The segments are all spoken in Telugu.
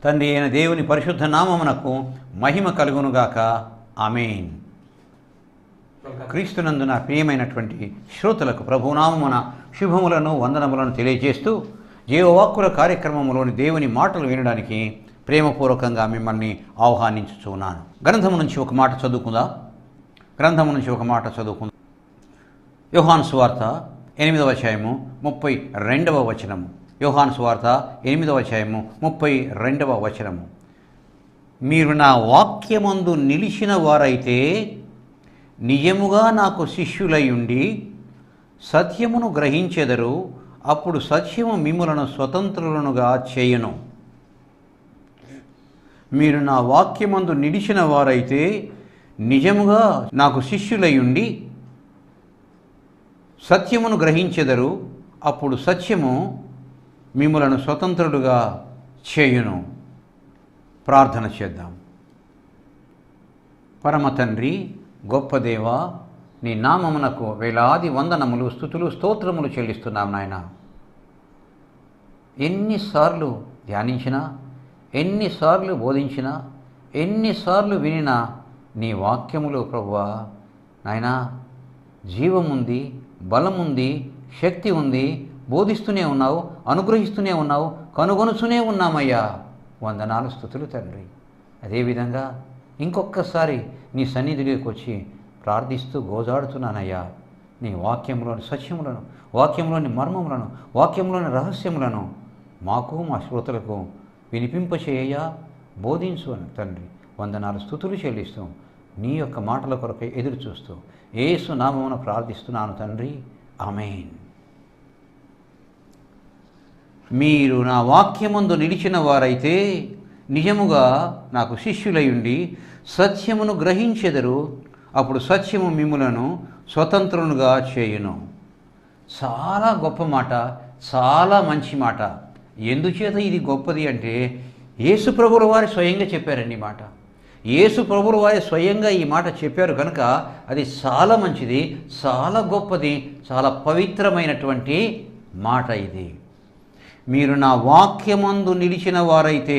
తండ్రి అయిన దేవుని పరిశుద్ధ నామమునకు మహిమ కలుగునుగాక. ఆమేన్. క్రీస్తునందున ప్రియమైనటువంటి శ్రోతలకు ప్రభునామమున శుభములను వందనములను తెలియజేస్తూ జీవవాక్కుల కార్యక్రమంలోని దేవుని మాటలు వినడానికి ప్రేమపూర్వకంగా మిమ్మల్ని ఆహ్వానించుచున్నాను. గ్రంథము నుంచి ఒక మాట చదువుకుందాం. యోహాను సువార్త 8వ అధ్యాయము 32వ వచనము. యోహాను సువార్త 8వ అధ్యాయము 32వ వచనము. మీరు నా వాక్యమందు నిలిచిన వారైతే నిజముగా నాకు శిష్యులయుండి సత్యమును గ్రహించెదరు, అప్పుడు సత్యము మిమ్ములను స్వతంత్రులనుగా చేయును. మీరు నా వాక్యమందు నిలిచిన వారైతే నిజముగా నాకు శిష్యులయుండి సత్యమును గ్రహించెదరు, అప్పుడు సత్యము మిమ్ములను స్వతంత్రులుగా చేయును. ప్రార్థన చేద్దాం. పరమ తండ్రి, గొప్ప దేవ, నీ నామమునకు వేలాది వందనములు, స్తుతులు, స్తోత్రములు చెల్లిస్తున్నాం నాయన. ఎన్నిసార్లు ధ్యానించినా, ఎన్నిసార్లు బోధించినా, ఎన్నిసార్లు వినినా నీ వాక్యములు ప్రభువా నాయనా జీవముంది, బలముంది, శక్తి ఉంది. బోధిస్తూనే ఉన్నావు, అనుగ్రహిస్తూనే ఉన్నావు, కనుగొనుతూనే ఉన్నామయ్యా. వందనాలు, స్తుతులు తండ్రి. అదేవిధంగా ఇంకొకసారి నీ సన్నిధిలోకి వచ్చి ప్రార్థిస్తూ గోజాడుతున్నానయ్యా. నీ వాక్యంలోని సత్యములను, వాక్యంలోని మర్మములను, వాక్యంలోని రహస్యములను మాకు మా శ్రోతలకు వినిపింపచేయ్యా, బోధించు అని తండ్రి. వందనాలు, స్తుతులు చెల్లిస్తూ నీ యొక్క మాటల కొరకై ఎదురు చూస్తూ యేసు నామమున ప్రార్థిస్తున్నాను తండ్రి. ఆమేన్. మీరు నా వాక్యమందు నిలిచిన వారైతే నిజముగా నాకు శిష్యులయుండి సత్యమును గ్రహించెదరు, అప్పుడు సత్యము మిమ్ములను స్వతంత్రులుగా చేయును. చాలా గొప్ప మాట, చాలా మంచి మాట. ఎందుచేత ఇది గొప్పది అంటే యేసు ప్రభువుల వారు స్వయంగా చెప్పారండి ఈ మాట. యేసు ప్రభువుల వారు స్వయంగా ఈ మాట చెప్పారు కనుక అది చాలా మంచిది, చాలా గొప్పది, చాలా పవిత్రమైనటువంటి మాట ఇది. మీరు నా వాక్యమందు నిలిచిన వారైతే,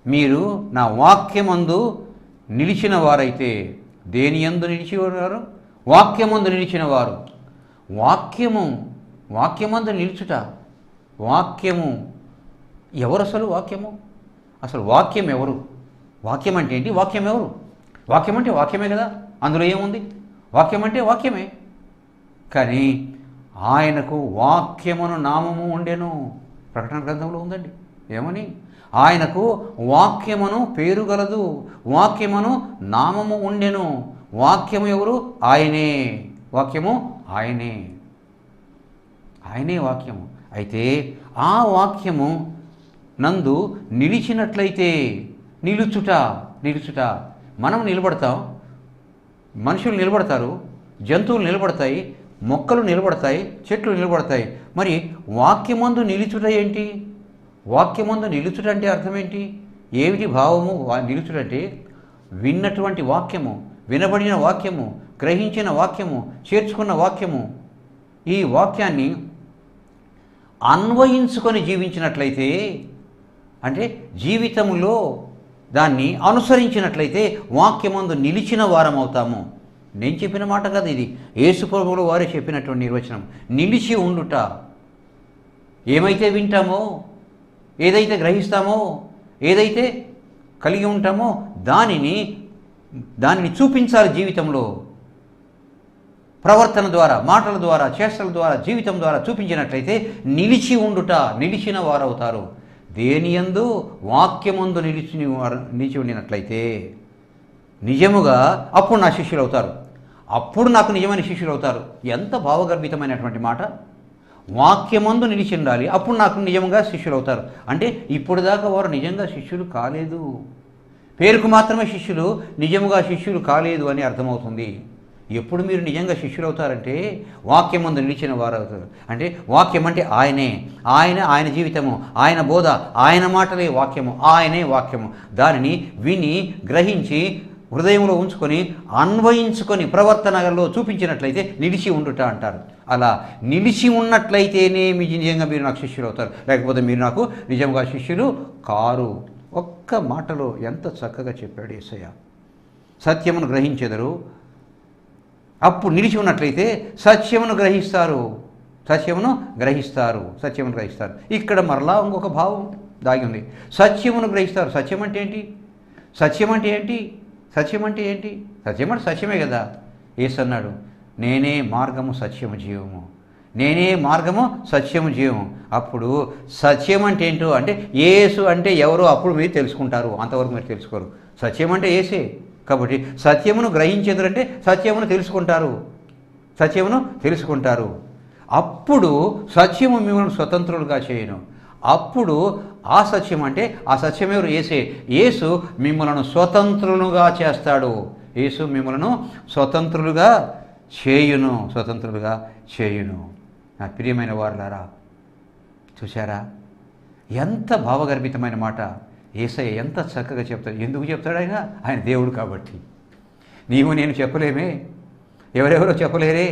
మీరు నా వాక్యమందు నిలిచిన వారైతే, దేని యందు నిలిచేవారు? వాక్యమందు నిలిచిన వారు. వాక్యమందు నిలుచుట. వాక్యము ఎవరు? అసలు వాక్యం ఎవరు? వాక్యం అంటే ఏంటి? వాక్యం ఎవరు? వాక్యం అంటే వాక్యమే కదా, అందులో ఏముంది? వాక్యం అంటే వాక్యమే. కానీ ఆయనకు వాక్యమును నామము ఉండెను. ప్రకటన గ్రంథంలో ఉందండి. ఏమని? ఆయనకు వాక్యమును పేరు గలదు, వాక్యమును నామము ఉండెను. వాక్యము ఎవరు? ఆయనే. వాక్యము ఆయనే. ఆయనే వాక్యము. అయితే ఆ వాక్యము నందు నిలిచినట్లయితే, నిలుచుట మనం నిలబడతాం, మనుషులు నిలబడతారు, జంతువులు నిలబడతాయి, మొక్కలు నిలబడతాయి, చెట్లు నిలబడతాయి. మరి వాక్యమందు నిలుచుట ఏంటి? వాక్యమందు నిలుచుట అంటే అర్థం ఏంటి? ఏమిటి భావము? నిలుచుటంటే విన్నటువంటి వాక్యము, వినబడిన వాక్యము, గ్రహించిన వాక్యము, చేర్చుకున్న వాక్యము, ఈ వాక్యాన్ని అన్వయించుకొని జీవించినట్లయితే, అంటే జీవితంలో దాన్ని అనుసరించినట్లయితే వాక్యమందు నిలిచిన వారం అవుతాము. నేను చెప్పిన మాట కదా ఇది, యేసు ప్రభువుల వారే చెప్పినటువంటి నిర్వచనం. నిలిచి ఉండుట. ఏమైతే వింటామో, ఏదైతే గ్రహిస్తామో, ఏదైతే కలిగి ఉంటామో దానిని చూపించాలి జీవితంలో. ప్రవర్తన ద్వారా, మాటల ద్వారా, చేష్టల ద్వారా, జీవితం ద్వారా చూపించినట్లయితే నిలిచి ఉండుట, నిలిచిన వారవుతారు. దేనియందు? వాక్యమందు నిలిచి ఉండినట్లయితే నిజముగా అప్పుడు నా శిష్యులు అవుతారు. అప్పుడు నాకు నిజమైన శిష్యులు అవుతారు. ఎంత భావగర్భితమైనటువంటి మాట. వాక్యమందు నిలిచి ఉండాలి, అప్పుడు నాకు నిజంగా శిష్యులు అవుతారు. అంటే ఇప్పుడు దాకా వారు నిజంగా శిష్యులు కాలేదు, పేరుకు మాత్రమే శిష్యులు, నిజముగా శిష్యులు కాలేదు అని అర్థమవుతుంది. ఎప్పుడు మీరు నిజంగా శిష్యులు అవుతారంటే వాక్యమందు నిలిచిన వారు అవుతారు. అంటే వాక్యం అంటే ఆయనే, ఆయన జీవితము, ఆయన బోధ, ఆయన మాటలే వాక్యము, ఆయనే వాక్యము. దానిని విని గ్రహించి హృదయంలో ఉంచుకొని అన్వయించుకొని ప్రవర్తనలో చూపించినట్లయితే నిలిచి ఉండుట అంటారు. అలా నిలిచి ఉన్నట్లయితేనే నిజంగా మీరు నాకు శిష్యులు అవుతారు, లేకపోతే మీరు నాకు నిజంగా శిష్యులు కారు. ఒక్క మాటలో ఎంత చక్కగా చెప్పాడు యేసయ్య. సత్యమును గ్రహించెదరు, అప్పుడు నిలిచి ఉన్నట్లయితే సత్యమును గ్రహిస్తారు, సత్యమును గ్రహిస్తారు, సత్యమును గ్రహిస్తారు. ఇక్కడ మరలా ఇంకొక భావం దాగి ఉంది. సత్యమును గ్రహిస్తారు. సత్యం అంటే ఏంటి? సత్యం అంటే ఏంటి? సత్యం అంటే ఏంటి? సత్యం అంటే సత్యమే కదా. యేసు అన్నాడు, నేనే మార్గము సత్యము జీవము, నేనే మార్గము సత్యము జీవము. అప్పుడు సత్యం అంటే ఏంటో అంటే యేసు అంటే ఎవరో అప్పుడు మీరు తెలుసుకుంటారు, అంతవరకు మీరు తెలుసుకోరు. సత్యం అంటే యేసే. కాబట్టి సత్యమును గ్రహించేదంటే సత్యమును తెలుసుకుంటారు, సత్యమును తెలుసుకుంటారు. అప్పుడు సత్యము మిమ్మల్ని స్వతంత్రులుగా చేయను. అప్పుడు ఆ సత్యం అంటే ఆ సత్యం ఎవరు? యేసే. యేసు మిమ్మలను స్వతంత్రులుగా చేస్తాడు. యేసు మిమ్మలను స్వతంత్రులుగా చేయును, స్వతంత్రులుగా చేయును. నా ప్రియమైన వారులారా, చూశారా ఎంత భావగర్భితమైన మాట. యేసయ్య ఎంత చక్కగా చెప్తాడు. ఎందుకు చెప్తాడు? ఆయన దేవుడు కాబట్టి. నీవు నేను చెప్పలేమే, ఎవరెవరో చెప్పలేరే,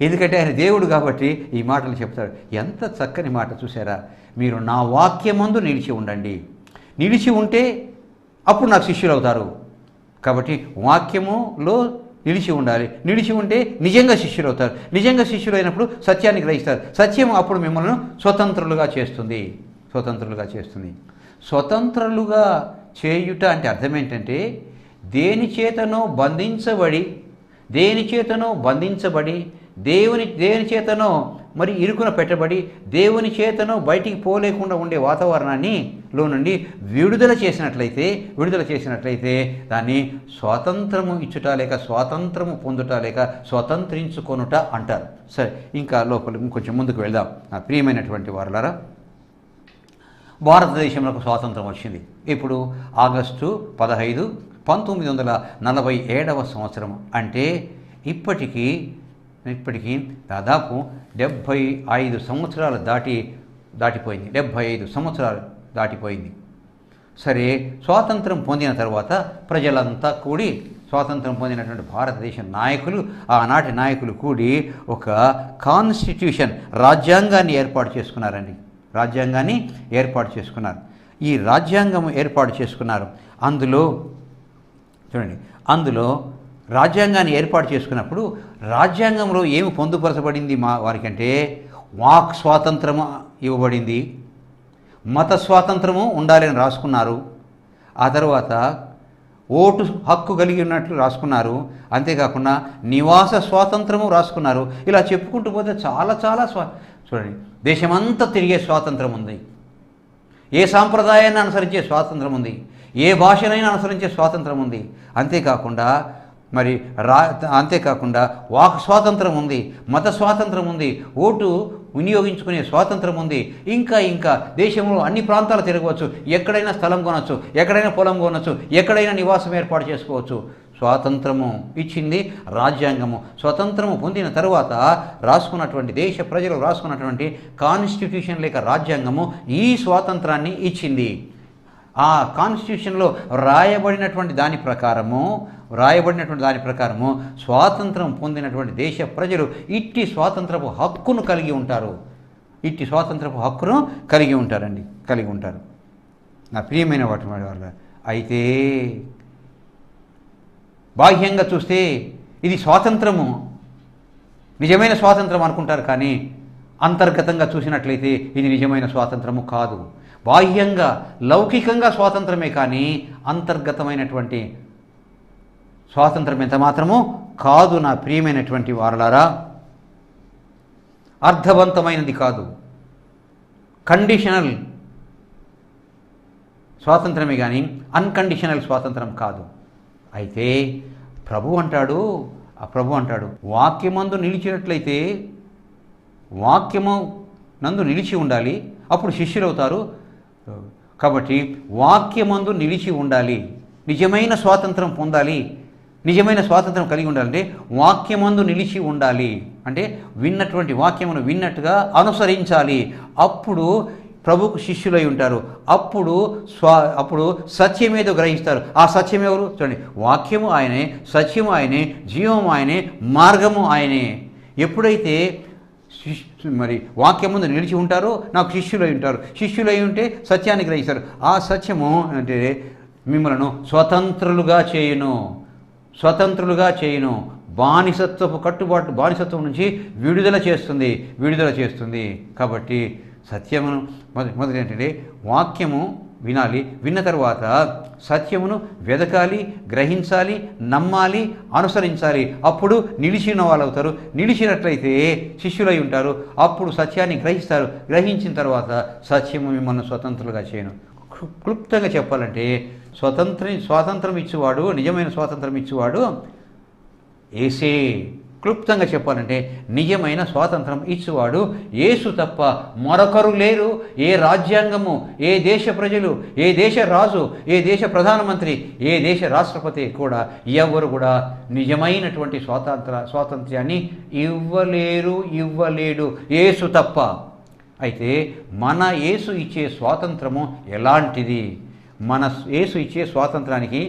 ఎందుకంటే ఆయన దేవుడు కాబట్టి ఈ మాటలు చెప్తాడు. ఎంత చక్కని మాట చూసారా. మీరు నా వాక్యమందు నిలిచి ఉండండి. నిలిచి ఉంటే అప్పుడు నాకు శిష్యులు అవుతారు. కాబట్టి వాక్యములో నిలిచి ఉండాలి. నిలిచి ఉంటే నిజంగా శిష్యులు అవుతారు. నిజంగా శిష్యులు అయినప్పుడు సత్యాన్ని గ్రహిస్తారు. సత్యం అప్పుడు మిమ్మల్ని స్వతంత్రులుగా చేస్తుంది, స్వతంత్రులుగా చేస్తుంది. స్వతంత్రులుగా చేయుట అంటే అర్థం ఏంటంటే దేని చేతనో బంధించబడి దేని చేతనో మరి ఇరుకున పెట్టబడి దేవుని చేతనో బయటికి పోలేకుండా ఉండే వాతావరణాన్నిలో నుండి విడుదల చేసినట్లయితే దాన్ని స్వాతంత్రము ఇచ్చుట లేక స్వాతంత్రము పొందుట లేక స్వతంత్రించుకొనుట అంటారు. సరే, ఇంకా లోపల కొంచెం ముందుకు వెళ్దాం. నా ప్రియమైనటువంటి వారులారా, భారతదేశంలో స్వాతంత్రం వచ్చింది ఇప్పుడు ఆగస్టు 15, 1947 సంవత్సరం. అంటే ఇప్పటికీ దాదాపు 75 సంవత్సరాలు దాటిపోయింది. 75 సంవత్సరాలు దాటిపోయింది. సరే, స్వాతంత్రం పొందిన తర్వాత ప్రజలంతా కూడి, స్వాతంత్రం పొందినటువంటి భారతదేశ నాయకులు, ఆనాటి నాయకులు కూడి ఒక కాన్స్టిట్యూషన్, రాజ్యాంగాన్ని ఏర్పాటు చేసుకున్నారండి. రాజ్యాంగాన్ని ఏర్పాటు చేసుకున్నారు. ఈ రాజ్యాంగం ఏర్పాటు చేసుకున్నారు. అందులో రాజ్యాంగాన్ని ఏర్పాటు చేసుకున్నప్పుడు రాజ్యాంగంలో ఏమి పొందుపరచబడింది వారికంటే వాక్ స్వాతంత్రము ఇవ్వబడింది, మత స్వాతంత్రము ఉండాలని రాసుకున్నారు. ఆ తర్వాత ఓటు హక్కు కలిగి ఉన్నట్లు రాసుకున్నారు. అంతేకాకుండా నివాస స్వాతంత్రము రాసుకున్నారు. ఇలా చెప్పుకుంటూ పోతే చాలా చూడండి, దేశమంతా తిరిగే స్వాతంత్రం ఉంది, ఏ సాంప్రదాయాన్ని అనుసరించే స్వాతంత్రం ఉంది, ఏ భాషనైనా అనుసరించే స్వాతంత్రం ఉంది. అంతేకాకుండా వాక్ స్వాతంత్రం ఉంది, మత స్వాతంత్రం ఉంది, ఓటు వినియోగించుకునే స్వాతంత్రం ఉంది. ఇంకా దేశంలో అన్ని ప్రాంతాలు తిరగవచ్చు, ఎక్కడైనా స్థలం కొనవచ్చు, ఎక్కడైనా పొలం కొనవచ్చు, ఎక్కడైనా నివాసం ఏర్పాటు చేసుకోవచ్చు. స్వాతంత్రము ఇచ్చింది రాజ్యాంగము. స్వతంత్రము పొందిన తరువాత దేశ ప్రజలు రాసుకున్నటువంటి కాన్స్టిట్యూషన్ లేక రాజ్యాంగము ఈ స్వాతంత్రాన్ని ఇచ్చింది. ఆ కాన్స్టిట్యూషన్లో రాయబడినటువంటి దాని ప్రకారము స్వాతంత్రం పొందినటువంటి దేశ ప్రజలు ఇట్టి స్వాతంత్రపు హక్కును కలిగి ఉంటారు. కలిగి ఉంటారు. నా ప్రియమైన వాటి వాళ్ళ అయితే బాహ్యంగా చూస్తే ఇది స్వాతంత్రము, నిజమైన స్వాతంత్రం అనుకుంటారు. కానీ అంతర్గతంగా చూసినట్లయితే ఇది నిజమైన స్వాతంత్రము కాదు. బాహ్యంగా లౌకికంగా స్వాతంత్రమే కానీ అంతర్గతమైనటువంటి స్వాతంత్రం ఎంత మాత్రమూ కాదు. నా ప్రియమైనటువంటి వారలారా, అర్థవంతమైనది కాదు, కండిషనల్ స్వాతంత్రమే కానీ అన్కండిషనల్ స్వాతంత్రం కాదు. అయితే ప్రభు అంటాడు వాక్యమందు నిలిచినట్లయితే, వాక్యము నందు నిలిచి ఉండాలి, అప్పుడు శిష్యులు అవుతారు. కాబట్టి వాక్యమందు నిలిచి ఉండాలి, నిజమైన స్వాతంత్రం పొందాలి, నిజమైన స్వాతంత్రం కలిగి ఉండాలంటే వాక్యమందు నిలిచి ఉండాలి. అంటే విన్నటువంటి వాక్యమును విన్నట్టుగా అనుసరించాలి. అప్పుడు ప్రభుకు శిష్యులై ఉంటారు. అప్పుడు సత్యమేదో గ్రహిస్తారు. ఆ సత్యం ఎవరు? చూడండి, వాక్యము ఆయనే, సత్యము ఆయనే, జీవము ఆయనే, మార్గము ఆయనే. ఎప్పుడైతే మరి వాక్యం ముందు నిలిచి ఉంటారో నాకు శిష్యులై ఉంటారు. శిష్యులై ఉంటే సత్యాన్ని గ్రహిస్తారు. ఆ సత్యము అంటే మిమ్మలను స్వతంత్రులుగా చేయును. బానిసత్వపు కట్టుబాటు, బానిసత్వం నుంచి విడుదల చేస్తుంది. కాబట్టి సత్యమును మొదటి ఏంటంటే వాక్యము వినాలి. విన్న తర్వాత సత్యమును వెదకాలి, గ్రహించాలి, నమ్మాలి, అనుసరించాలి. అప్పుడు నిలిచిన వాళ్ళు అవుతారు. నిలిచినట్లయితే శిష్యులై ఉంటారు. అప్పుడు సత్యాన్ని గ్రహిస్తారు. గ్రహించిన తర్వాత సత్యము మిమ్మల్ని స్వతంత్రులుగా చేయను. క్లుప్తంగా చెప్పాలంటే స్వాతంత్రం ఇచ్చేవాడు, నిజమైన స్వాతంత్రం ఇచ్చేవాడు యేసే. క్లుప్తంగా చెప్పాలంటే నిజమైన స్వాతంత్రం ఇచ్చేవాడు యేసు తప్ప మరొకరు లేరు. ఏ రాజ్యాంగము, ఏ దేశ ప్రజలు, ఏ దేశ రాజు, ఏ దేశ ప్రధానమంత్రి, ఏ దేశ రాష్ట్రపతి కూడా ఎవరు కూడా నిజమైనటువంటి స్వాతంత్ర్యాన్ని ఇవ్వలేడు యేసు తప్ప. అయితే మన యేసు ఇచ్చే స్వాతంత్రము ఎలాంటిది? మన యేసు ఇచ్చే స్వాతంత్రానికి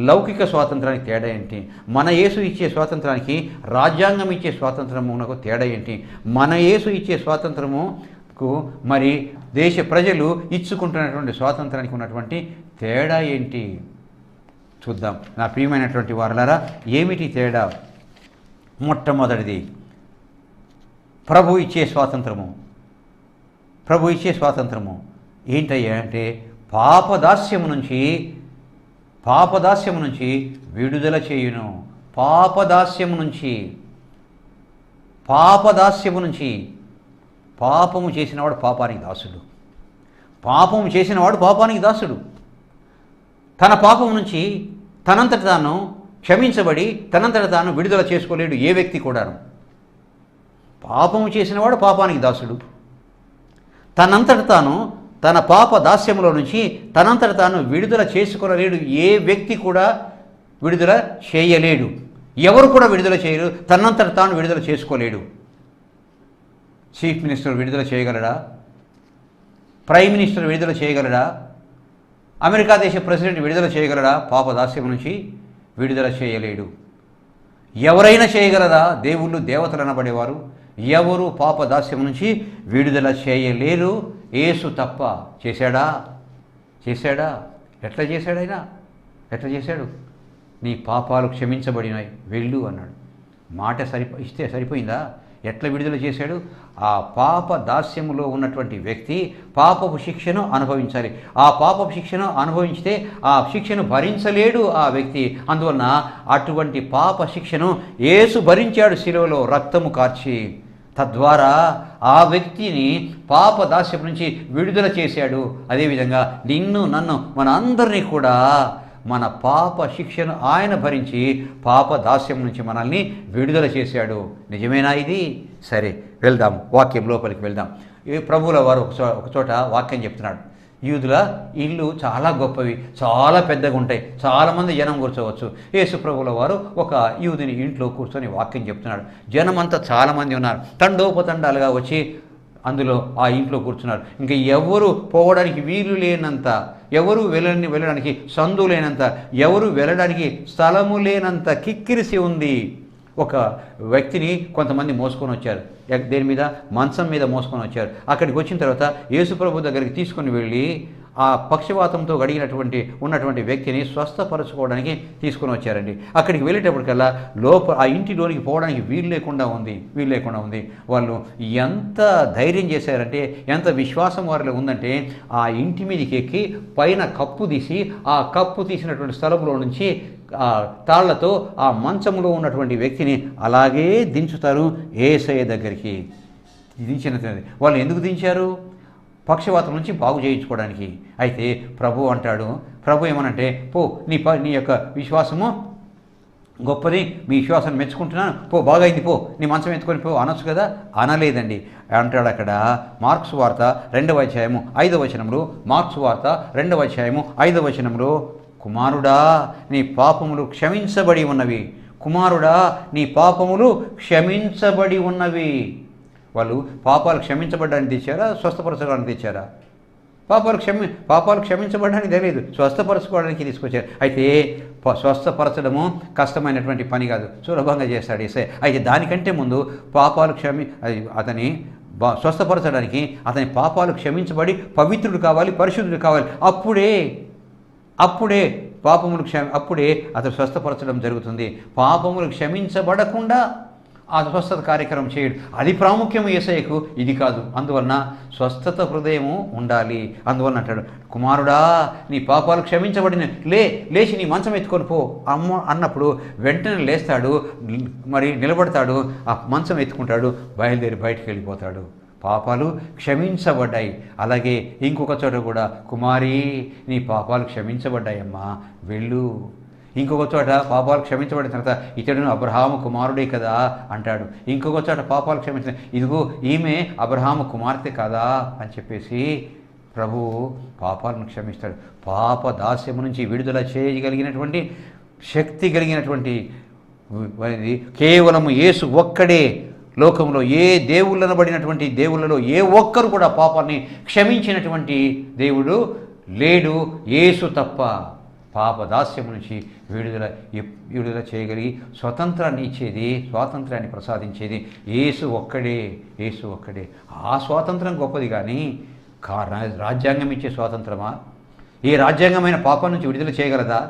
లౌకిక స్వాతంత్రానికి తేడా ఏంటి? మన యేసు ఇచ్చే స్వాతంత్రానికి రాజ్యాంగం ఇచ్చే స్వాతంత్రమునకు తేడా ఏంటి? మన యేసు ఇచ్చే స్వాతంత్రముకు మరి దేశ ప్రజలు ఇచ్చుకుంటున్నటువంటి స్వాతంత్రానికి ఉన్నటువంటి తేడా ఏంటి చూద్దాం. నా ప్రియమైనటువంటి వారలారా, ఏమిటి తేడా? మొట్టమొదటిది ప్రభు ఇచ్చే స్వాతంత్రము ఏంటయ్యా అంటే పాపదాస్యము నుంచి విడుదల చేయును. పాపదాస్యము నుంచి పాపము చేసినవాడు పాపానికి దాసుడు. తన పాపము నుంచి తనంతట తాను క్షమించబడి తనంతట తాను విడుదల చేసుకోలేడు ఏ వ్యక్తి కూడాను. పాపము చేసినవాడు పాపానికి దాసుడు. తనంతట తాను తన పాప దాస్యములో నుంచి తనంతట తాను విడుదల చేసుకోలేడు ఏ వ్యక్తి కూడా విడుదల చేయలేడు. ఎవరు కూడా విడుదల చేయరు. తనంతట తాను విడుదల చేసుకోలేడు. చీఫ్ మినిస్టర్ విడుదల చేయగలడా? ప్రైమ్ మినిస్టర్ విడుదల చేయగలడా? అమెరికా దేశ ప్రెసిడెంట్ విడుదల చేయగలడా? పాప దాస్యం నుంచి విడుదల చేయలేడు. ఎవరైనా చేయగలరా? దేవుళ్ళు, దేవతలు అనబడేవారు ఎవరు పాప దాస్యం నుంచి విడుదల చేయలేరు యేసు తప్ప. చేశాడా? ఎట్లా చేశాడు? నీ పాపాలు క్షమించబడినాయి, వెళ్ళు అన్నాడు. మాట ఇస్తే సరిపోయిందా? ఎట్లా విడుదల చేశాడు? ఆ పాప దాస్యములో ఉన్నటువంటి వ్యక్తి పాపపు శిక్షను అనుభవించాలి. ఆ పాపపు శిక్షను అనుభవించితే ఆ శిక్షను భరించలేడు ఆ వ్యక్తి. అందువలన అటువంటి పాప శిక్షను యేసు భరించాడు శిలువలో రక్తము కార్చి. తద్వారా ఆ వ్యక్తిని పాప దాస్యం నుంచి విడుదల చేశాడు. అదేవిధంగా నిన్ను, నన్ను, మన అందరినీ కూడా మన పాప శిక్షను ఆయన భరించి పాప దాస్యం నుంచి మనల్ని విడుదల చేశాడు. నిజమేనా ఇది? సరే, వెళ్దాం, వాక్యం లోపలికి వెళ్దాం. ప్రభువుల వారు ఒక చోట వాక్యం చెప్తున్నాడు. యూదుల ఇల్లు చాలా గొప్పవి, చాలా పెద్దగా ఉంటాయి, చాలామంది జనం కూర్చోవచ్చు. యేసు ప్రభువుల వారు ఒక యూదుని ఇంట్లో కూర్చొని వాక్యం చెప్తున్నాడు. జనం అంతా చాలామంది ఉన్నారు. తండోపతండాలుగా వచ్చి అందులో ఆ ఇంట్లో కూర్చున్నారు. ఇంకా ఎవరు పోవడానికి వీలు లేనంత, ఎవరు వెళ్ళడానికి సందు లేనంత, ఎవరు వెళ్ళడానికి స్థలము లేనంత కిక్కిరిసి ఉంది. ఒక వ్యక్తిని కొంతమంది మోసుకొని వచ్చారు. దేని మీద? మంచం మీద మోసుకొని వచ్చారు. అక్కడికి వచ్చిన తర్వాత యేసుప్రభు దగ్గరికి తీసుకొని వెళ్ళి ఆ పక్షవాతంతో ఉన్నటువంటి వ్యక్తిని స్వస్థపరచుకోవడానికి తీసుకొని వచ్చారండి. అక్కడికి వెళ్ళేటప్పటికల్లా ఆ ఇంటిలోనికి పోవడానికి వీలు లేకుండా ఉంది. వాళ్ళు ఎంత ధైర్యం చేశారంటే, ఎంత విశ్వాసం వారిలో ఉందంటే, ఆ ఇంటి మీదకి ఎక్కి పైన కప్పు తీసి ఆ కప్పు తీసినటువంటి స్థలంలో నుంచి ఆ తాళ్లతో ఆ మంచంలో ఉన్నటువంటి వ్యక్తిని అలాగే దించుతారు యేసయ్య దగ్గరికి. దించిన వాళ్ళు ఎందుకు దించారు? పక్షవాతం నుంచి బాగు చేయించుకోవడానికి. అయితే ప్రభు అంటాడు, ప్రభు ఏమనంటే, నీ యొక్క విశ్వాసము గొప్పది, మీ విశ్వాసాన్ని మెచ్చుకుంటున్నాను, బాగైంది, నీ మంచం ఎత్తుకొని అనొచ్చు కదా. అనలేదండి. అంటాడు అక్కడ మార్క్స్ వార్త 2వ అధ్యాయము 5వ వచనంలో, మార్క్స్ వార్త 2వ అధ్యాయము 5వ వచనంలో, కుమారుడా నీ పాపములు క్షమించబడి ఉన్నవి. కుమారుడా నీ పాపములు క్షమించబడి ఉన్నవి. వాళ్ళు పాపాలు క్షమించబడడానికి తెచ్చారా, స్వస్థపరచడానికి తెచ్చారా? పాపాలు క్షమించబడడానికి తెలియదు, స్వస్థపరచుకోవడానికి తీసుకొచ్చారు. అయితే స్వస్థపరచడము కష్టమైనటువంటి పని కాదు, సులభంగా చేస్తాడు యేసయ్య. అయితే దానికంటే ముందు పాపాలు అతని స్వస్థపరచడానికి అతని పాపాలు క్షమించబడి పవిత్రుడు కావాలి, పరిశుద్ధుడు కావాలి. అప్పుడే అప్పుడే అతను స్వస్థపరచడం జరుగుతుంది. పాపములు క్షమించబడకుండా ఆ స్వస్థత కార్యక్రమం చేయడు. అది ప్రాముఖ్యం యేసయ్యకు, ఇది కాదు. అందువలన స్వస్థత హృదయము ఉండాలి. అందువలన అంటాడు, కుమారుడా నీ పాపాలు క్షమించబడిన లేచి నీ మంచం ఎత్తుకొని పో అన్నప్పుడు వెంటనే లేస్తాడు, మరి నిలబడతాడు, ఆ మంచం ఎత్తుకుంటాడు, బయలుదేరి బయటికి వెళ్ళిపోతాడు. పాపాలు క్షమించబడ్డాయి. అలాగే ఇంకొక చోట కూడా, కుమారి నీ పాపాలు క్షమించబడ్డాయమ్మా, వెళ్ళు. ఇంకొక చోట పాపాలు క్షమించబడిన తర్వాత ఇతడును అబ్రహాము కుమారుడే కదా అంటాడు. ఇంకొక చోట పాపాలు క్షమించిన, ఇదిగో ఈమె అబ్రహాము కుమార్తె కదా అని చెప్పేసి ప్రభువు పాపాలను క్షమిస్తాడు. పాప దాస్యము నుంచి విడుదల చేయగలిగినటువంటి శక్తి కలిగినటువంటి కేవలము యేసు ఒక్కడే. లోకంలో ఏ దేవుళ్ళనబడినటువంటి దేవుళ్ళలో ఏ ఒక్కరు కూడా పాపాన్ని క్షమించినటువంటి దేవుడు లేడు, యేసు తప్ప. పాపదాస్యము నుంచి విడుదల చేయగలిగి స్వతంత్రాన్ని ఇచ్చేది, స్వాతంత్రాన్ని ప్రసాదించేది యేసు ఒక్కడే. ఆ స్వాతంత్రం గొప్పది కానీ రాజ్యాంగం ఇచ్చే స్వాతంత్రమా? ఏ రాజ్యాంగమైన పాపం నుంచి విడుదల చేయగలదా?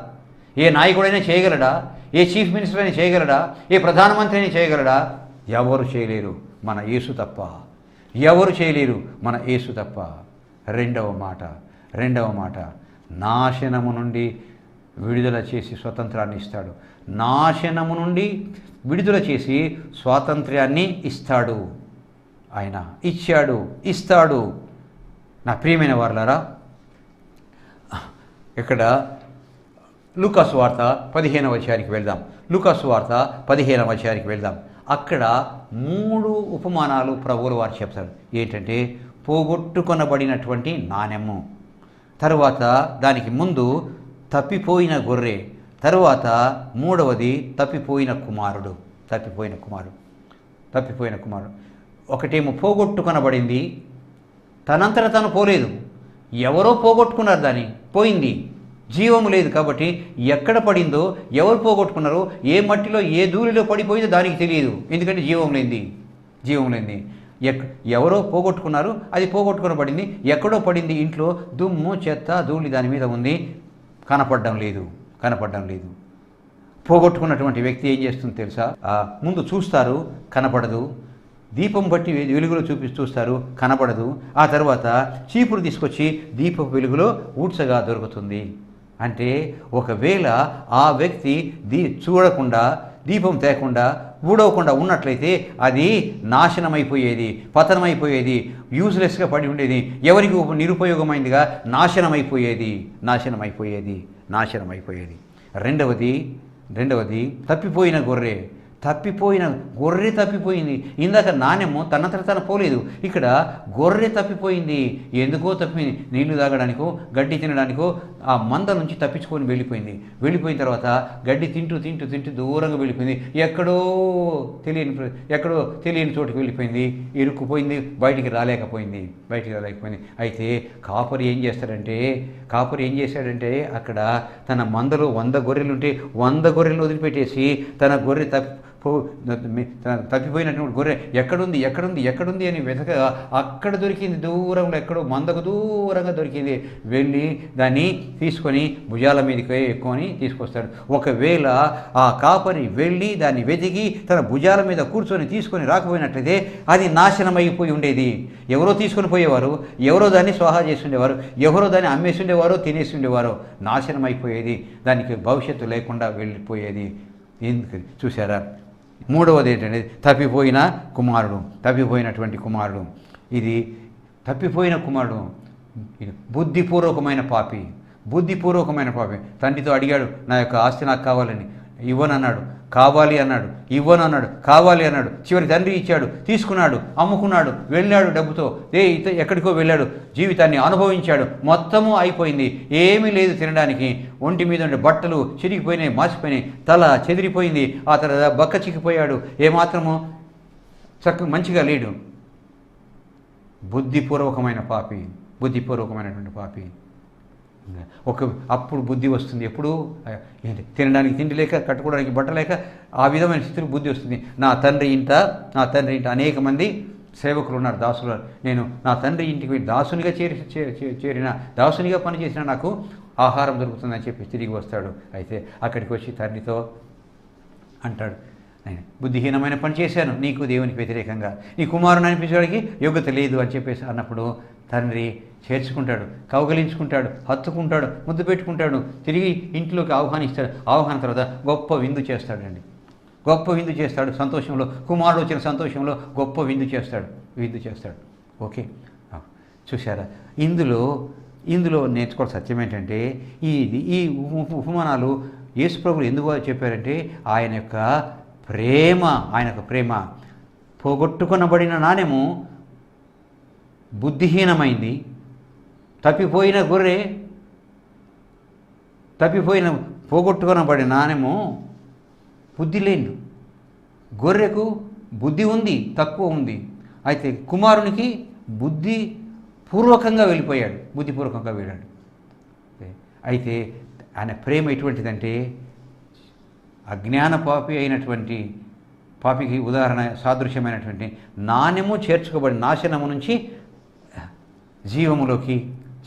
ఏ నాయకుడైనా చేయగలడా? ఏ చీఫ్ మినిస్టర్ అయినా చేయగలడా? ఏ ప్రధానమంత్రి అయినా చేయగలడా? ఎవరు చేయలేరు, మన యేసు తప్ప. ఎవరు చేయలేరు, మన యేసు తప్ప. రెండవ మాట నాశనము నుండి విడుదల చేసి స్వతంత్రాన్ని ఇస్తాడు. నాశనము నుండి విడుదల చేసి స్వాతంత్ర్యాన్ని ఇస్తాడు. ఆయన ఇస్తాడు. నా ప్రియమైన వారలారా, ఇక్కడ లూకాసు వార్త 15వ అధ్యాయానికి వెళ్దాం. లూకాసు వార్త 15వ అధ్యాయానికి వెళ్దాం. అక్కడ 3 ఉపమానాలు ప్రభువుల వారు చెప్తారు. ఏంటంటే, పోగొట్టుకొనబడినటువంటి నాణెము, తరువాత దానికి ముందు తప్పిపోయిన గొర్రె, తరువాత మూడవది తప్పిపోయిన కుమారుడు. ఒకటేమో పోగొట్టుకొనబడింది, తనంతట తను పోలేదు, ఎవరో పోగొట్టుకున్నారు, దాన్ని పోయింది, జీవము లేదు. కాబట్టి ఎక్కడ పడిందో, ఎవరు పోగొట్టుకున్నారో, ఏ మట్టిలో ఏ ధూళిలో పడిపోయిందో దానికి తెలియదు, ఎందుకంటే జీవం లేనిది. ఎవరో పోగొట్టుకున్నారు, అది పోగొట్టుకునబడింది, ఎక్కడో పడింది, ఇంట్లో దుమ్ము చెత్త ధూళి దాని మీద ఉంది, కనపడడం లేదు. పోగొట్టుకున్నటువంటి వ్యక్తి ఏం చేస్తుంది తెలుసా? ముందు చూస్తారు, కనపడదు. దీపం బట్టి వెలుగులో చూస్తారు, కనపడదు. ఆ తర్వాత చీపురు తీసుకొచ్చి దీపపు వెలుగులో ఊడ్చగా దొరుకుతుంది. అంటే ఒకవేళ ఆ వ్యక్తి చూడకుండా, దీపం తేకుండా, ఊడవకుండా ఉన్నట్లయితే అది నాశనమైపోయేది, పతనమైపోయేది, యూజ్లెస్గా పడి ఉండేది, ఎవరికి నిరుపయోగమైందిగా నాశనమైపోయేది. రెండవది తప్పిపోయిన గొర్రె తప్పిపోయింది. ఇందాక నాణ్యము తనంతట తన పోలేదు, ఇక్కడ గొర్రె తప్పిపోయింది. ఎందుకో తప్పిపోయింది, నీళ్లు తాగడానికో గడ్డి తినడానికో ఆ మంద నుంచి తప్పించుకొని వెళ్ళిపోయిన తర్వాత గడ్డి తింటూ దూరంగా వెళ్ళిపోయింది. ఎక్కడో తెలియని చోటుకి వెళ్ళిపోయింది, ఇరుక్కుపోయింది, బయటికి రాలేకపోయింది. అయితే కాపరి ఏం చేశాడంటే అక్కడ తన మందలో 100 గొర్రెలు ఉంటే 100 గొర్రెలను వదిలిపెట్టేసి తన గొర్రె తప్పిపోయినటువంటి గొర్రె ఎక్కడుంది అని వెతకగా అక్కడ దొరికింది, దూరంలో ఎక్కడో మందకు దూరంగా దొరికింది. వెళ్ళి దాన్ని తీసుకొని భుజాల మీదకి ఎక్కువని తీసుకొస్తాడు. ఒకవేళ ఆ కాపరి వెళ్ళి దాన్ని వెతికి తన భుజాల మీద కూర్చొని తీసుకొని రాకపోయినట్లయితే అది నాశనం అయిపోయి ఉండేది. ఎవరో తీసుకొని పోయేవారు, ఎవరో దాన్ని స్వాహా చేసి ఉండేవారు, ఎవరో దాన్ని అమ్మేసి ఉండేవారో తినేసి ఉండేవారో, నాశనం అయిపోయేది, దానికి భవిష్యత్తు లేకుండా వెళ్ళిపోయేది. ఎందుకు చూసారా? మూడవది ఏంటంటే తప్పిపోయినటువంటి కుమారుడు. ఇది తప్పిపోయిన కుమారుడు బుద్ధిపూర్వకమైన పాపి. తండ్రితో అడిగాడు, నా యొక్క ఆస్తి నాకు కావాలని. ఇవ్వనన్నాడు. కావాలి అన్నాడు. ఇవ్వనన్నాడు. కావాలి అన్నాడు. చివరి తండ్రి ఇచ్చాడు, తీసుకున్నాడు, అమ్ముకున్నాడు, వెళ్ళాడు డబ్బుతో, ఎక్కడికో వెళ్ళాడు, జీవితాన్ని అనుభవించాడు. మొత్తము అయిపోయింది, ఏమీ లేదు తినడానికి. ఒంటి మీద ఉండే బట్టలు చిరిగిపోయినాయి, మాసిపోయినాయి, తల చెదిరిపోయింది. ఆ తర్వాత బక్క చిక్కిపోయాడు, ఏమాత్రము మంచిగా లేడు. బుద్ధిపూర్వకమైన పాపి, బుద్ధిపూర్వకమైనటువంటి పాపి. అప్పుడు బుద్ధి వస్తుంది. ఎప్పుడు ఏంటి, తినడానికి తిండి లేక, కట్టుకోవడానికి బట్ట లేక, ఆ విధమైన స్థితిలో బుద్ధి వస్తుంది. నా తండ్రి ఇంట అనేక మంది సేవకులు ఉన్నారు, దాసులు. నేను నా తండ్రి ఇంటికి దాసునిగా చేరిన దాసునిగా పనిచేసిన నాకు ఆహారం దొరుకుతుందని చెప్పి తిరిగి వస్తాడు. అయితే అక్కడికి వచ్చి తండ్రితో అంటాడు, నేను బుద్ధిహీనమైన పని చేశాను, నీకు దేవునికి వ్యతిరేకంగా, నీ కుమారుని అనిపించడానికి యోగ్యత లేదు అని చెప్పేసి అన్నప్పుడు తండ్రి చేర్చుకుంటాడు, కౌగలించుకుంటాడు, హత్తుకుంటాడు, ముద్దు పెట్టుకుంటాడు, తిరిగి ఇంట్లోకి ఆహ్వానిస్తాడు. ఆహ్వానం తర్వాత గొప్ప విందు చేస్తాడండి. గొప్ప విందు చేస్తాడు. సంతోషంలో, కుమారుడు వచ్చిన సంతోషంలో గొప్ప విందు చేస్తాడు. ఓకే, చూసారా? ఇందులో నేర్చుకోవాలి సత్యం ఏంటంటే, ఈ ఉపమానాలు యేసు ప్రభువు ఎందుకు చెప్పారంటే ఆయన యొక్క ప్రేమ పోగొట్టుకొనబడిన నాణెము బుద్ధిహీనమైంది, తప్పిపోయిన గొర్రె పోగొట్టుకొనబడిన నాణెము బుద్ధి లేదు. గొర్రెకు బుద్ధి ఉంది, తక్కువ ఉంది. అయితే కుమారునికి బుద్ధిపూర్వకంగా వెళ్ళాడు. అయితే ఆయన ప్రేమ ఎటువంటిదంటే, అజ్ఞాన పాపి అయినటువంటి పాపికి ఉదాహరణ సాదృశ్యమైనటువంటి నాణ్యము చేర్చుకోబడి నాశనము నుంచి జీవములోకి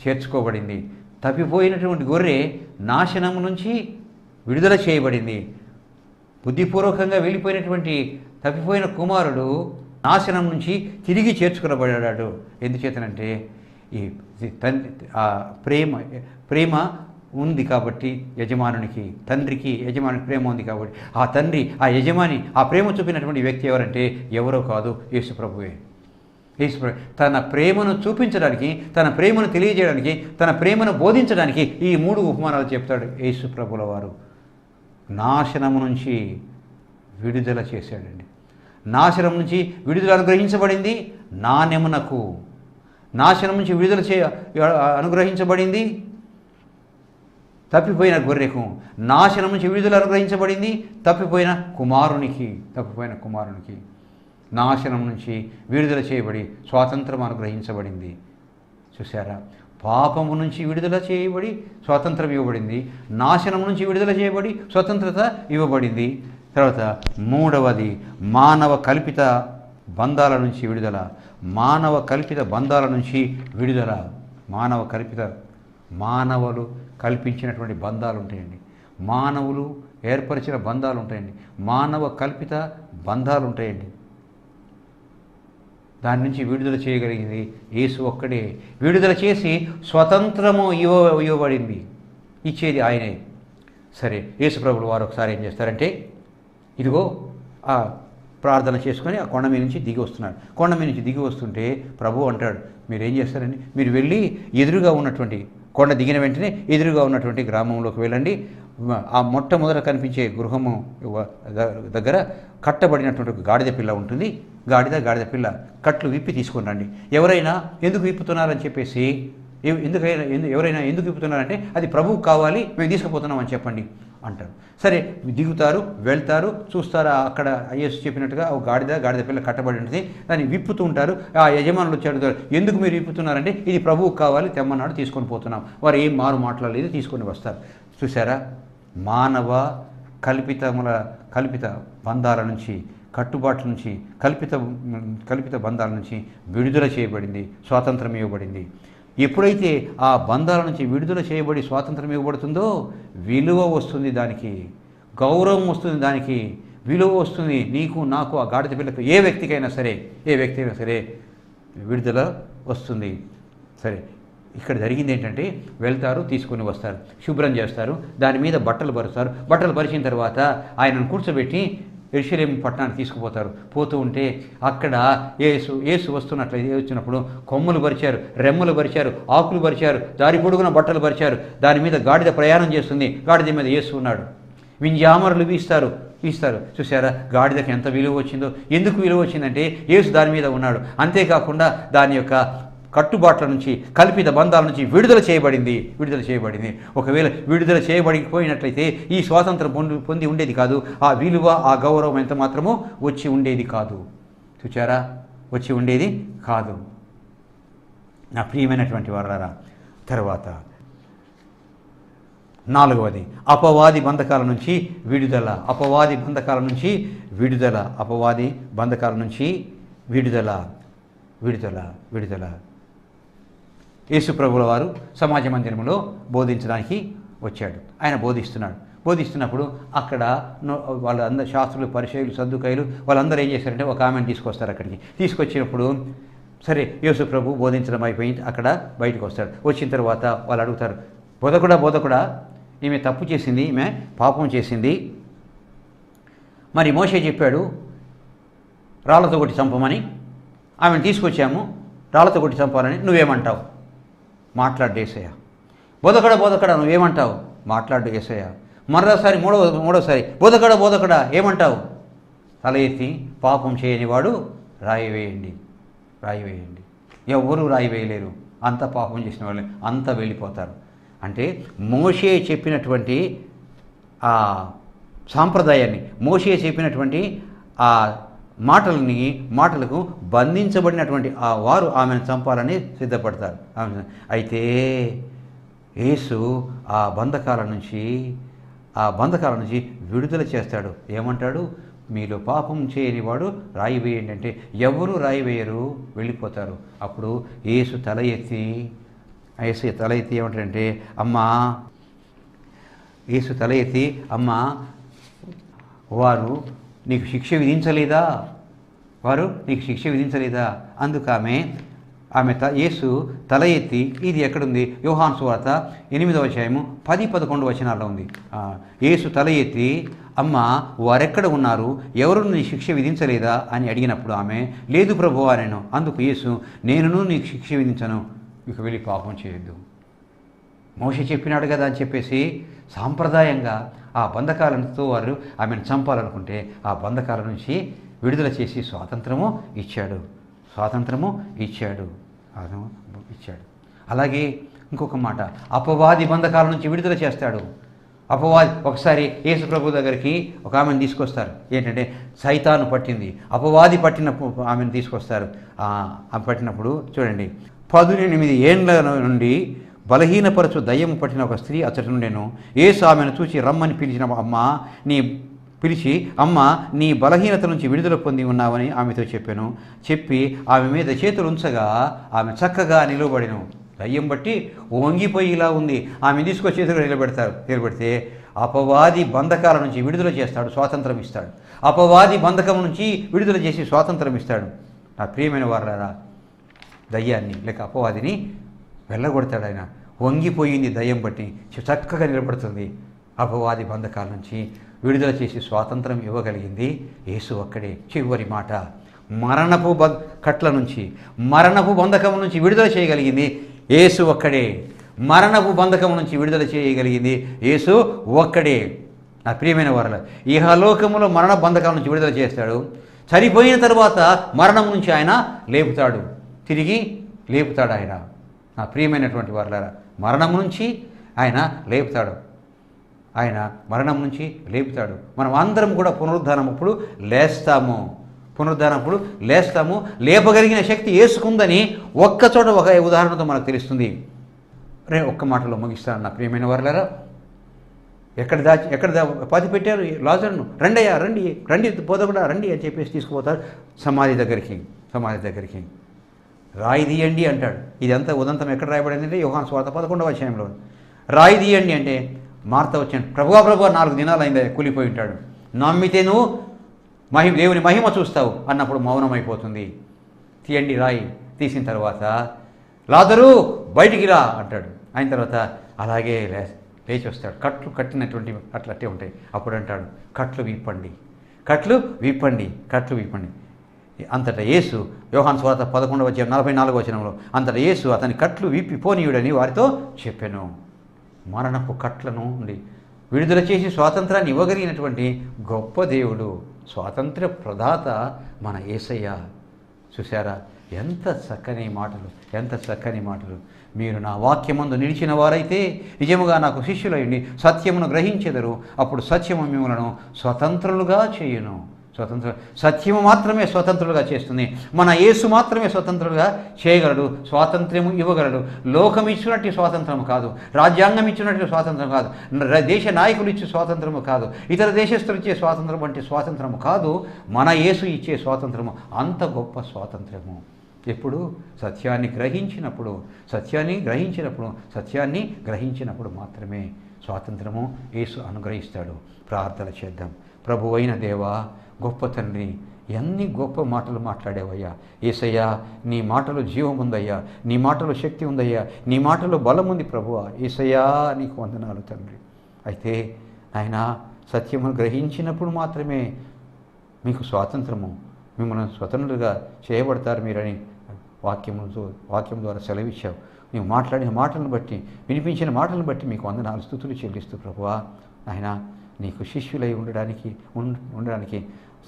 చేర్చుకోబడింది. తప్పిపోయినటువంటి గొర్రె నాశనము నుంచి విడుదల చేయబడింది. బుద్ధిపూర్వకంగా వెళ్ళిపోయినటువంటి తప్పిపోయిన కుమారుడు నాశనం నుంచి తిరిగి చేర్చుకునబడ్డాడు. ఎందుచేతనంటే ఈ ప్రేమ ఉంది కాబట్టి తండ్రికి యజమానికి ప్రేమ ఉంది కాబట్టి ఆ తండ్రి, ఆ యజమాని, ఆ ప్రేమ చూపినటువంటి వ్యక్తి ఎవరంటే ఎవరో కాదు, యేసు ప్రభువే. తన ప్రేమను చూపించడానికి, తన ప్రేమను తెలియజేయడానికి, తన ప్రేమను బోధించడానికి ఈ 3 ఉపమానాలు చెప్తాడు యేసు ప్రభుల వారు. నాశనము నుంచి విడుదల చేశాడండి. నాశనం నుంచి విడుదల అనుగ్రహించబడింది నాణ్యమునకు. నాశనం నుంచి విడుదల అనుగ్రహించబడింది తప్పిపోయిన గొర్రెకు. నాశనం నుంచి విడుదల అనుగ్రహించబడింది తప్పిపోయిన కుమారునికి. నాశనం నుంచి విడుదల చేయబడి స్వాతంత్రం అనుగ్రహించబడింది. చూసారా? పాపము నుంచి విడుదల చేయబడి స్వాతంత్రం ఇవ్వబడింది. నాశనం నుంచి విడుదల చేయబడి స్వతంత్రత ఇవ్వబడింది. తర్వాత 3వది మానవ కల్పిత బంధాల నుంచి విడుదల. మానవులు కల్పించినటువంటి బంధాలు ఉంటాయండి. మానవులు ఏర్పరిచిన బంధాలు ఉంటాయండి. మానవ కల్పిత బంధాలు ఉంటాయండి. దాని నుంచి విడుదల చేయగలిగింది యేసు ఒక్కడే. విడుదల చేసి స్వతంత్రము ఇవ్వబడింది. ఇచ్చేది ఆయనే. సరే, యేసు ప్రభువుల వారు ఒకసారి ఏం చేస్తారంటే, ఇదిగో ఆ ప్రార్థన చేసుకొని ఆ కొండ మీద నుంచి దిగి వస్తున్నాడు. కొండ మీద నుంచి దిగి వస్తుంటే ప్రభువు అంటాడు, మీరేం చేస్తారండి, మీరు వెళ్ళి ఎదురుగా ఉన్నటువంటి కొండ దిగిన వెంటనే ఎదురుగా ఉన్నటువంటి గ్రామంలోకి వెళ్ళండి. ఆ మొట్టమొదట కనిపించే గృహము దగ్గర కట్టబడినటువంటి గాడిద పిల్ల ఉంటుంది. గాడిద పిల్ల కట్లు విప్పి తీసుకొని రండి. ఎవరైనా ఎందుకు విప్పుతున్నారని చెప్పేసి, ఎవరైనా ఎందుకు విప్పుతున్నారంటే అది ప్రభువుకు కావాలి, మేము తీసుకుపోతున్నామని చెప్పండి అంటారు. సరే, దిగుతారు, వెళ్తారు, చూస్తారా అక్కడ యేసు చెప్పినట్టుగా గాడిద పిల్ల కట్టబడి ఉంటుంది. దాన్ని విప్పుతూ ఉంటారు. ఆ యజమానులు వచ్చి అడుగుతారు, ఎందుకు మీరు విప్పుతున్నారంటే ఇది ప్రభువుకు కావాలి, తెమ్మన్నాడు, తీసుకొని పోతున్నాం. వారు ఏం మాట్లాడలేదు, తీసుకొని వస్తారు. చూసారా? మానవ కల్పిత బంధాల నుంచి, కట్టుబాట్ల నుంచి, కల్పిత బంధాల నుంచి విడుదల చేయబడింది, స్వాతంత్రం ఇవ్వబడింది. ఎప్పుడైతే ఆ బంధాల నుంచి విడుదల చేయబడి స్వాతంత్రం ఇవ్వబడుతుందో విలువ వస్తుంది, దానికి గౌరవం వస్తుంది, దానికి విలువ వస్తుంది. నీకు, నాకు, ఆ గాడిద పిల్లకు, ఏ వ్యక్తికైనా సరే విడుదల వస్తుంది. సరే, ఇక్కడ జరిగింది ఏంటంటే, వెళ్తారు, తీసుకొని వస్తారు, శుభ్రం చేస్తారు, దాని మీద బట్టలు పరిచిన తర్వాత ఆయనను కూర్చోబెట్టి యెరూషలేము పట్టణానికి తీసుకుపోతారు. పోతూ ఉంటే అక్కడ యేసు వచ్చినప్పుడు కొమ్ములు పరిచారు, రెమ్మలు పరిచారు, ఆకులు పరిచారు, దారి పొడుగున బట్టలు పరిచారు. దాని మీద గాడిద ప్రయాణం చేస్తుంది. గాడిద మీద యేసు ఉన్నాడు. వింజామరులు వీస్తారు. చూసారా? గాడిదకి ఎంత విలువ వచ్చిందో. ఎందుకు విలువ వచ్చిందంటే యేసు దాని మీద ఉన్నాడు. అంతేకాకుండా దాని యొక్క కట్టుబాట్ల నుంచి, కల్పిత బంధాల నుంచి విడుదల చేయబడింది. ఒకవేళ విడుదల చేయబడిపోయినట్లయితే ఈ స్వాతంత్రం పొంది ఉండేది కాదు. ఆ విలువ, ఆ గౌరవం ఎంత మాత్రమో వచ్చి ఉండేది కాదు. చూచారా? వచ్చి ఉండేది కాదు. నా ప్రియమైనటువంటి వారలారా, తర్వాత 4వది అపవాది బంధకాల నుంచి విడుదల. అపవాది బంధకాల నుంచి విడుదల. అపవాది బంధకాల నుంచి విడుదల. విడుదల విడుదల యేసు ప్రభుల వారు సమాజ మందిరంలో బోధించడానికి వచ్చాడు. ఆయన బోధిస్తున్నప్పుడు అక్కడ వాళ్ళందరూ శాస్త్రులు, పరిచయులు, సద్దుకాయలు వాళ్ళందరూ ఏం చేశారంటే ఒక ఆమెను తీసుకొస్తారు. అక్కడికి తీసుకొచ్చినప్పుడు సరే యేసు ప్రభు బోధించడం అయిపోయింది, అక్కడ బయటకు వస్తాడు. వచ్చిన తర్వాత వాళ్ళు అడుగుతారు, బోధకుడా ఈమె తప్పు చేసింది, ఈమె పాపం చేసింది, మరి మోషే చెప్పాడు రాళ్లతో కొట్టి చంపమని, ఆమెను తీసుకొచ్చాము రాళ్లతో కొట్టి చంపాలని, నువ్వేమంటావు? మాట్లాడు యేసయ్య. బోధకుడా నువ్వేమంటావు? మాట్లాడు యేసయ్య. మరోసారి మూడోసారి బోధకుడా ఏమంటావు? తల ఎత్తి పాపం చేయని వాడు రాయి వేయండి. ఎవరు రాయి వేయలేరు, అంత పాపం చేసిన వాళ్ళే, అంత వెళ్ళిపోతారు. అంటే మోషే చెప్పినటువంటి ఆ సాంప్రదాయాన్ని, మోషే చెప్పినటువంటి ఆ మాటలకు బంధించబడినటువంటి ఆ వారు ఆమెను చంపాలని సిద్ధపడతారు. అయితే యేసు ఆ బంధకాల నుంచి విడుదల చేస్తాడు. ఏమంటాడు? మీలో పాపం చేయని వాడు రాయి వేయండి అంటే ఎవరు రాయి వేయరు, వెళ్ళిపోతారు. అప్పుడు యేసు తల ఎత్తి ఏమంటాడంటే, యేసు తల ఎత్తి అమ్మా వారు నీకు శిక్ష విధించలేదా? అందుకు యేసు తల ఎత్తి, ఇది ఎక్కడుంది? యోహాను సువార్త 8వ అధ్యాయము 10-11 వచనాల్లో ఉంది. యేసు తల ఎత్తి, అమ్మ వారెక్కడ ఉన్నారు, ఎవరు నీ శిక్ష విధించలేదా అని అడిగినప్పుడు ఆమె లేదు ప్రభువా నేను. అందుకు యేసు, నేనును నీకు శిక్ష విధించను, ఇక వెళ్ళి పాపం చేయొద్దు. మోషే చెప్పినాడు కదా అని చెప్పేసి సాంప్రదాయంగా ఆ బంధకాలతో వారు ఆమెను చంపాలనుకుంటే ఆ బంధకాల నుంచి విడుదల చేసి స్వాతంత్రము ఇచ్చాడు. అలాగే ఇంకొక మాట, అపవాది బంధకాల నుంచి విడుదల చేస్తాడు. ఒకసారి యేసు ప్రభు దగ్గరికి ఒక ఆమెను తీసుకొస్తారు. ఏంటంటే సైతాను పట్టింది, అపవాది ఆమెను తీసుకొస్తారు. పట్టినప్పుడు చూడండి, 18 ఏండ్ల నుండి బలహీనపరచు దయ్యము పట్టిన ఒక స్త్రీ అచ్చటి నుండెను. యేసు ఆమెను చూచి రమ్మని పిలిచి అమ్మ నీ బలహీనత నుంచి విడుదల పొంది ఉన్నావని ఆమెతో చెప్పి ఆమె మీద చేతులు ఉంచగా ఆమె చక్కగా నిలబడెను. దయ్యం బట్టి వంగిపోయి ఇలా ఉంది. ఆమె తీసుకొచ్చి చేతులు నిలబెడితే అపవాది బంధకాల నుంచి విడుదల చేస్తాడు, స్వాతంత్రం ఇస్తాడు. అపవాది బంధకం నుంచి విడుదల చేసి స్వాతంత్రం ఇస్తాడు. నా ప్రియమైన వారలారా, దయ్యాన్ని లేక అపవాదిని వెళ్ళగొడతాడు ఆయన. వంగిపోయింది దయ్యం బట్టి, చక్కగా నిలబడుతుంది. అపవాది బంధకాల నుంచి విడుదల చేసి స్వాతంత్రం ఇవ్వగలిగింది యేసు ఒక్కడే. చివరి మాట, మరణపు బంధకం నుంచి విడుదల చేయగలిగింది యేసు ఒక్కడే. మరణపు బంధకం నుంచి విడుదల చేయగలిగింది యేసు ఒక్కడే. నా ప్రియమైన వారల, ఇహలోకములో మరణ బంధకాల నుంచి విడుదల చేస్తాడు. చనిపోయిన తర్వాత మరణం నుంచి ఆయన తిరిగి లేపుతాడు ఆయన. నా ప్రియమైనటువంటి వారలారా, మరణం నుంచి ఆయన లేపుతాడు. మనం అందరం కూడా పునరుద్ధానప్పుడు లేస్తాము. లేపగలిగిన శక్తి యేసుకుందని ఒక్కచోట ఒక ఉదాహరణతో మనకు తెలుస్తుంది. ఒక్క మాటలో ముగిస్తాను. నా ప్రియమైన వారలారా, ఎక్కడ పాతి పెట్టారు లాజరును? రండి పోదకుండా రండి అని చెప్పేసి తీసుకుపోతారు సమాధి దగ్గరికి. రాయి తీయండి అంటాడు. ఇదంతా ఉదంతం ఎక్కడ రాయబడింది అంటే యోహాను సువార్త 11వ అధ్యాయంలో. రాయి తీయండి అంటే మార్త వచ్చాను, ప్రభువా 4 దినాలు అయిందా కూలిపోయి ఉంటాడు. నమ్మితే నువ్వు దేవుని మహిమ చూస్తావు అన్నప్పుడు మౌనం అయిపోతుంది. తీయండి రాయి. తీసిన తర్వాత లాజరు బయటికి రా అంటాడు. అయిన తర్వాత అలాగే లేచి వస్తాడు. కట్లు కట్టినటువంటి అట్లట్టే ఉంటాయి. అప్పుడు అంటాడు, కట్లు విప్పండి. అంతటా యేసు, యోహాను సువార్త 11వ అధ్యాయం 44వ వచనంలో, అంతటా యేసు అతని కట్లు విప్పి పోనీయుడని వారితో చెప్పెను. మరణపు కట్ల నుండి విడుదల చేసి స్వాతంత్రాన్ని ఇవ్వగలిగినటువంటి గొప్ప దేవుడు, స్వాతంత్ర ప్రదాత మన యేసయ్య. చూశారా ఎంత చక్కని మాటలు. మీరు నా వాక్యమందు నిలిచిన వారైతే నిజముగా నాకు శిష్యులయ్యండి, సత్యమును గ్రహించెదరు, అప్పుడు సత్యము మిమ్మలను స్వతంత్రులుగా చేయును. సత్యము మాత్రమే స్వతంత్రులుగా చేస్తుంది. మన యేసు మాత్రమే స్వతంత్రులుగా చేయగలడు, స్వాతంత్ర్యము ఇవ్వగలడు. లోకం ఇచ్చినట్టు స్వాతంత్రం కాదు, రాజ్యాంగం ఇచ్చినట్టు స్వాతంత్రం కాదు, దేశ నాయకులు ఇచ్చే స్వాతంత్రము కాదు, ఇతర దేశస్తులు ఇచ్చే స్వాతంత్రం వంటి స్వాతంత్రము కాదు. మన యేసు ఇచ్చే స్వాతంత్రము అంత గొప్ప స్వాతంత్రము. ఎప్పుడు సత్యాన్ని గ్రహించినప్పుడు మాత్రమే స్వాతంత్రము యేసు అనుగ్రహిస్తాడు. ప్రార్థన చేద్దాం. ప్రభువైన దేవా, గొప్ప తండ్రి, ఎన్ని గొప్ప మాటలు మాట్లాడేవయ్యా. యేసయ్యా, నీ మాటలో జీవం ఉందయ్యా, నీ మాటలో శక్తి ఉందయ్యా, నీ మాటలో బలం ఉంది ప్రభువా. యేసయ్యా, నీకు వందనాలు తండ్రి. అయితే ఆయన సత్యమును గ్రహించినప్పుడు మాత్రమే మీకు స్వాతంత్రము, మిమ్మల్ని స్వతంత్రులుగా చేయబడతారు మీరని వాక్యం ద్వారా సెలవిచ్చావు. నీవు మాట్లాడిన మాటలను బట్టి, వినిపించిన మాటలను బట్టి మీకు వందనాలు స్తుతులు చెల్లిస్తూ ప్రభువా, ఆయన నీకు శిష్యులై ఉండడానికి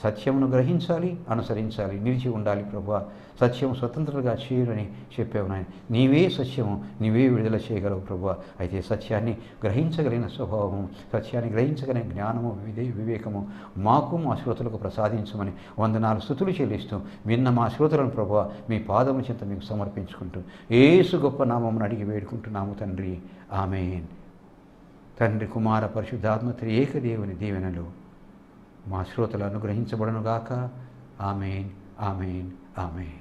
సత్యమును గ్రహించాలి, అనుసరించాలి, నిలిచి ఉండాలి ప్రభువా. సత్యం స్వతంత్రులుగా చేయరని చెప్పావు నాయన. నీవే సత్యము, నీవే విడుదల చేయగలవు ప్రభువా. అయితే సత్యాన్ని గ్రహించగలిగిన స్వభావము, సత్యాన్ని గ్రహించగలిగిన జ్ఞానము, వివేకము మాకు, మా శ్రోతలకు ప్రసాదించమని వందనాలు స్తుతులు చెల్లిస్తూ విన్న మా శ్రోతలను ప్రభువా మీ పాదము చెంత మీకు సమర్పించుకుంటూ యేసు గొప్ప నామమును అడిగి వేడుకుంటున్నాము తండ్రి. ఆమేన్. తండ్రి, కుమార, పరిశుద్ధాత్మ త్రియేకదేవుని దీవెనలు మా శ్రోతలు అనుగ్రహించబడునుగాక. ఆమేన్, ఆమేన్, ఆమేన్.